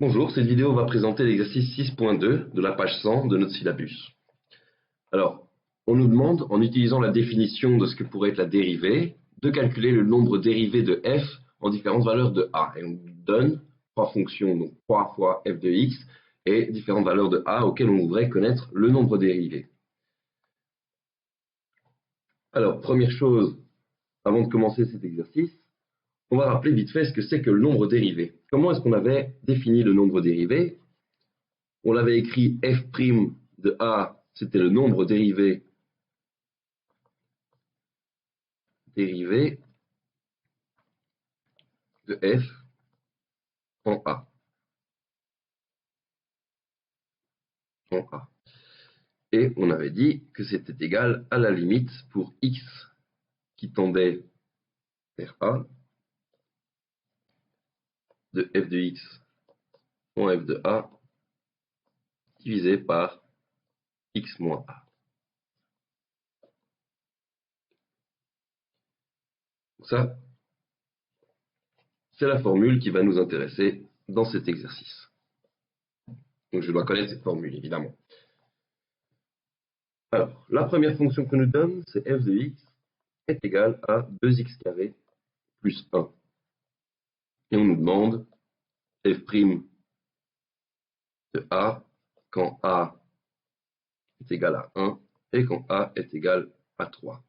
Bonjour, cette vidéo va présenter l'exercice 6.2 de la page 100 de notre syllabus. Alors, on nous demande, en utilisant la définition de ce que pourrait être la dérivée, de calculer le nombre dérivé de f en différentes valeurs de a. Et on nous donne trois fonctions, donc 3 fois f de x, et différentes valeurs de a auxquelles on voudrait connaître le nombre dérivé. Alors, première chose, avant de commencer cet exercice, on va rappeler vite fait ce que c'est que le nombre dérivé. Comment est-ce qu'on avait défini le nombre dérivé? On l'avait écrit f' de a, c'était le nombre dérivé de f en a. Et on avait dit que c'était égal à la limite pour x qui tendait vers a de f de x en f de a divisé par x moins a. Ça, c'est la formule qui va nous intéresser dans cet exercice. Donc je dois connaître cette formule, évidemment. Alors, la première fonction que nous donne, c'est f de x est égal à 2x carré plus 1. Et on nous demande f' de a quand a est égal à 1 et quand a est égal à 3.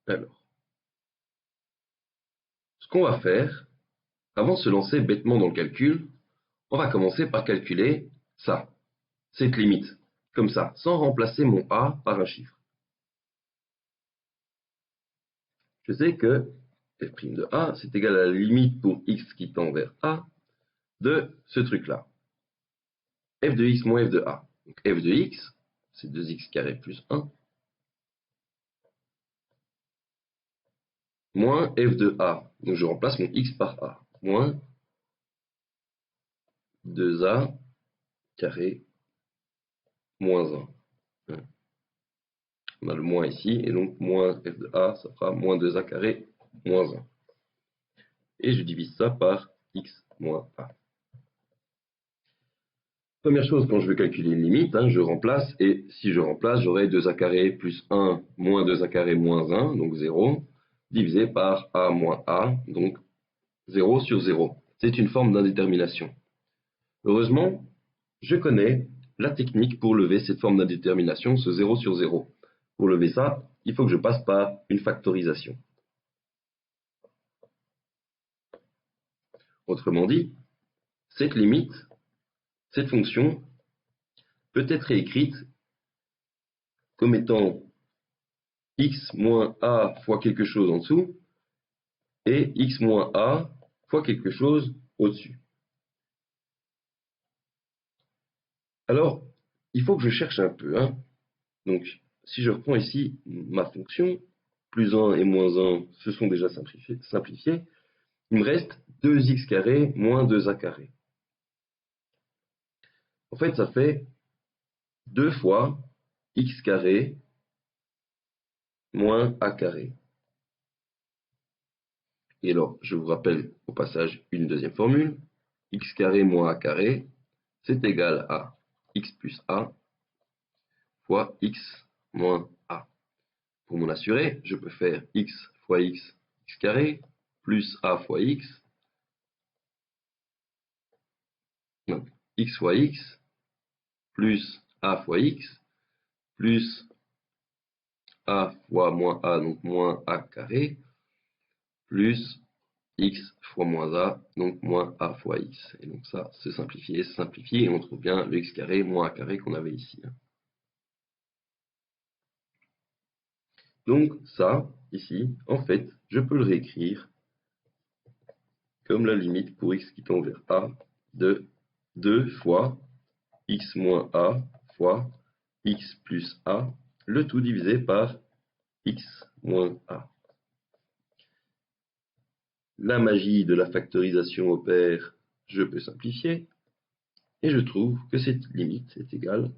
Alors, ce qu'on va faire, avant de se lancer bêtement dans le calcul, on va commencer par calculer ça, cette limite, comme ça, sans remplacer mon a par un chiffre. Je sais que f' de a, c'est égal à la limite pour x qui tend vers a de ce truc-là. F de x moins f de a. Donc f de x, c'est 2x carré plus 1, moins f de a. Donc je remplace mon x par a. Moins 2a carré moins 1. On a le moins ici, et donc moins f de a, ça fera moins 2a carré moins 1. Et je divise ça par x moins a. Première chose, quand je veux calculer une limite, je remplace, et si je remplace, j'aurai 2a carré plus 1 moins 2a carré moins 1, donc 0, divisé par a moins a, donc 0 sur 0. C'est une forme d'indétermination. Heureusement, je connais la technique pour lever cette forme d'indétermination, ce 0 sur 0. Pour lever ça, il faut que je passe par une factorisation. Autrement dit, cette limite, cette fonction, peut être réécrite comme étant x moins a fois quelque chose en dessous et x moins a fois quelque chose au-dessus. Alors, il faut que je cherche un peu. Donc, si je reprends ici ma fonction, plus 1 et moins 1 se sont déjà simplifiés, il me reste 2x carré moins 2a carré. En fait, ça fait 2 fois x carré moins a carré. Et alors, je vous rappelle au passage une deuxième formule. X carré moins a carré, c'est égal à x plus a fois x moins a. Pour m'en assurer, je peux faire x fois x carré plus a fois x. Donc, x fois x plus a fois x plus a fois moins a, donc moins a carré, plus x fois moins a, donc moins a fois x. Et donc ça se simplifie, et on trouve bien le x carré moins a carré qu'on avait ici. Donc ça, ici, en fait, je peux le réécrire comme la limite pour x qui tend vers a de 2 fois x moins a fois x plus a, le tout divisé par x moins a. La magie de la factorisation opère, je peux simplifier, et je trouve que cette limite est égale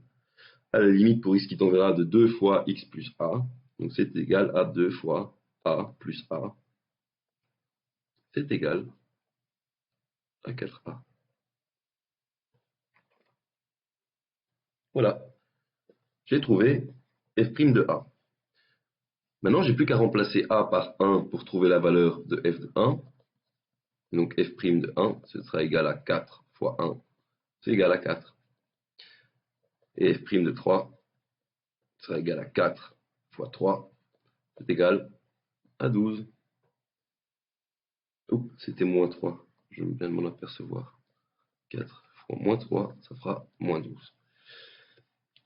à la limite pour x qui tend vers a de 2 fois x plus a, donc c'est égal à 2 fois a plus a, c'est égal à 4a. Voilà, j'ai trouvé f' de a. Maintenant, j'ai plus qu'à remplacer a par 1 pour trouver la valeur de f de 1. Donc f' de 1, ce sera égal à 4 fois 1, c'est égal à 4. Et f' de 3 sera égal à 4 fois 3, c'est égal à 12. Oups, c'était moins 3, je viens de m'en apercevoir. 4 fois moins 3, ça fera moins 12.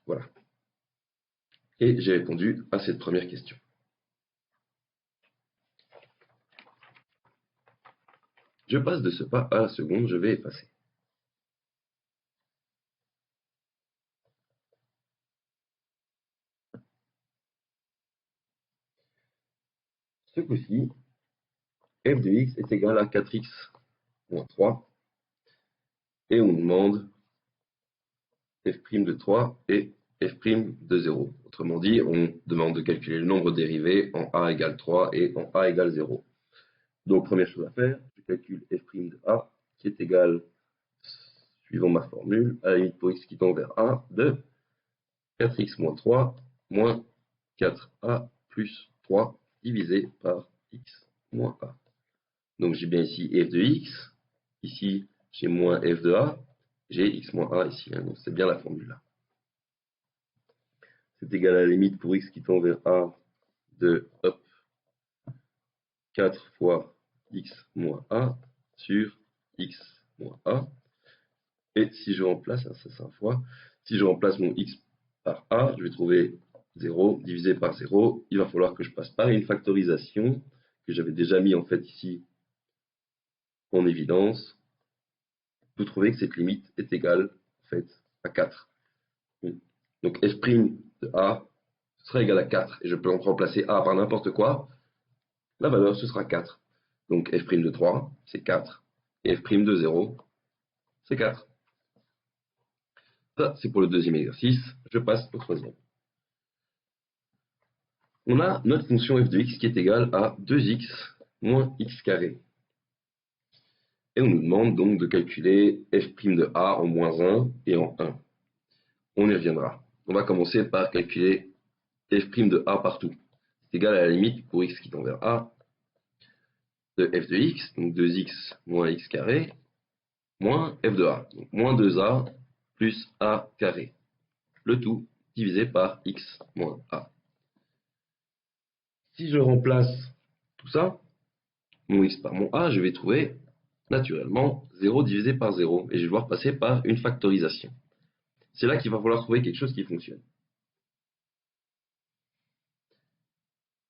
Voilà. Et j'ai répondu à cette première question. Je passe de ce pas à la seconde, je vais effacer. Ce coup-ci, f de x est égal à 4x moins 3. Et on nous demande f' de 3 et f' de 0. Autrement dit, on demande de calculer le nombre dérivé en a égale 3 et en a égale 0. Donc, première chose à faire, je calcule f' de a qui est égal, suivant ma formule, à la limite pour x qui tend vers a, de 4x moins 3 moins 4a plus 3 divisé par x moins a. Donc, j'ai bien ici f de x, ici j'ai moins f de a, j'ai x moins a ici, hein, donc c'est bien la formule là. C'est égal à la limite pour x qui tend vers a de 4 fois x moins a sur x moins a. Et si je remplace, ça c'est un fois, si je remplace mon x par a, je vais trouver 0 divisé par 0. Il va falloir que je passe par une factorisation que j'avais déjà mis en fait ici en évidence. Vous trouvez que cette limite est égale en fait à 4. Donc f' de a sera égal à 4 et je peux remplacer a par n'importe quoi. La valeur ce sera 4. Donc f' de 3 c'est 4 et f' de 0 c'est 4. Ça c'est pour le deuxième exercice. Je passe au troisième. On a notre fonction f de x qui est égale à 2x moins x carré. Et on nous demande donc de calculer f' de a en moins 1 et en 1. On y reviendra. On va commencer par calculer f' de a partout. C'est égal à la limite pour x qui tend vers a de f de x, donc 2x moins x carré, moins f de a, donc moins 2a plus a carré. Le tout divisé par x moins a. Si je remplace tout ça, mon x par mon a, je vais trouver naturellement 0 divisé par 0. Et je vais devoir passer par une factorisation. C'est là qu'il va falloir trouver quelque chose qui fonctionne.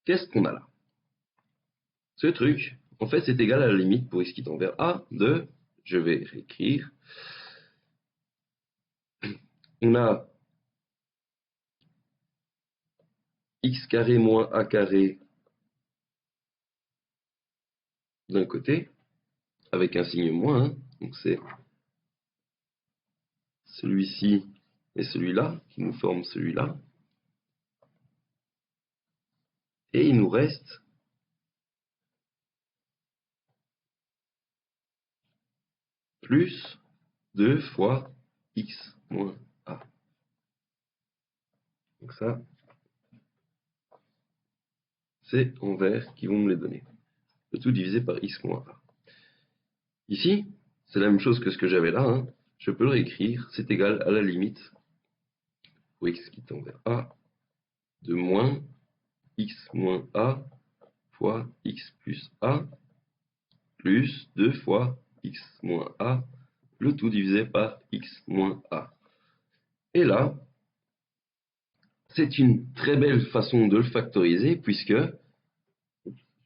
Qu'est-ce qu'on a là? Ce truc, en fait, c'est égal à la limite pour x qui tend vers a de, je vais réécrire, on a x carré moins a carré d'un côté, avec un signe moins, hein, donc c'est celui-ci et celui-là qui nous forment celui-là. Et il nous reste plus 2 fois x moins a. Donc ça, c'est en vert qui vont me les donner. Le tout divisé par x moins a. Ici, c'est la même chose que ce que j'avais là. Hein. Je peux le réécrire. C'est égal à la limite pour x qui tend vers a de moins x moins a fois x plus a plus 2 fois x moins a, le tout divisé par x moins a. Et là, c'est une très belle façon de le factoriser puisque,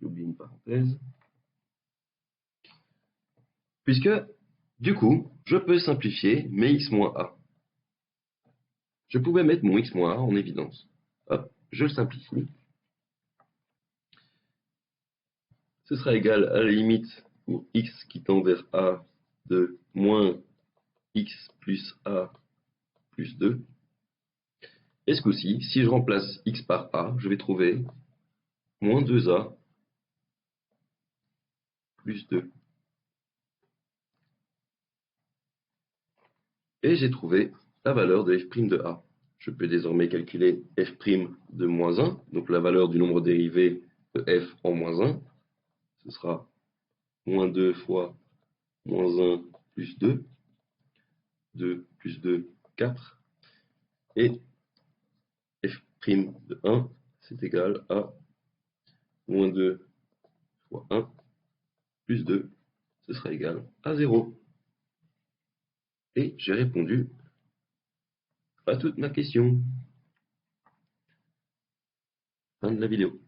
j'oublie une parenthèse, puisque, du coup, je peux simplifier mes x moins a. Je pouvais mettre mon x moins a en évidence. Hop, je le simplifie. Ce sera égal à la limite pour x qui tend vers a de moins x plus a plus 2. Et ce coup-ci, si je remplace x par a, je vais trouver moins 2a plus 2. Et j'ai trouvé la valeur de f' de a. Je peux désormais calculer f' de moins 1, donc la valeur du nombre dérivé de f en moins 1. Ce sera moins 2 fois moins 1 plus 2. 2 plus 2, 4. Et f' de 1, c'est égal à moins 2 fois 1 plus 2, ce sera égal à 0. Et j'ai répondu à toute ma question. Fin de la vidéo.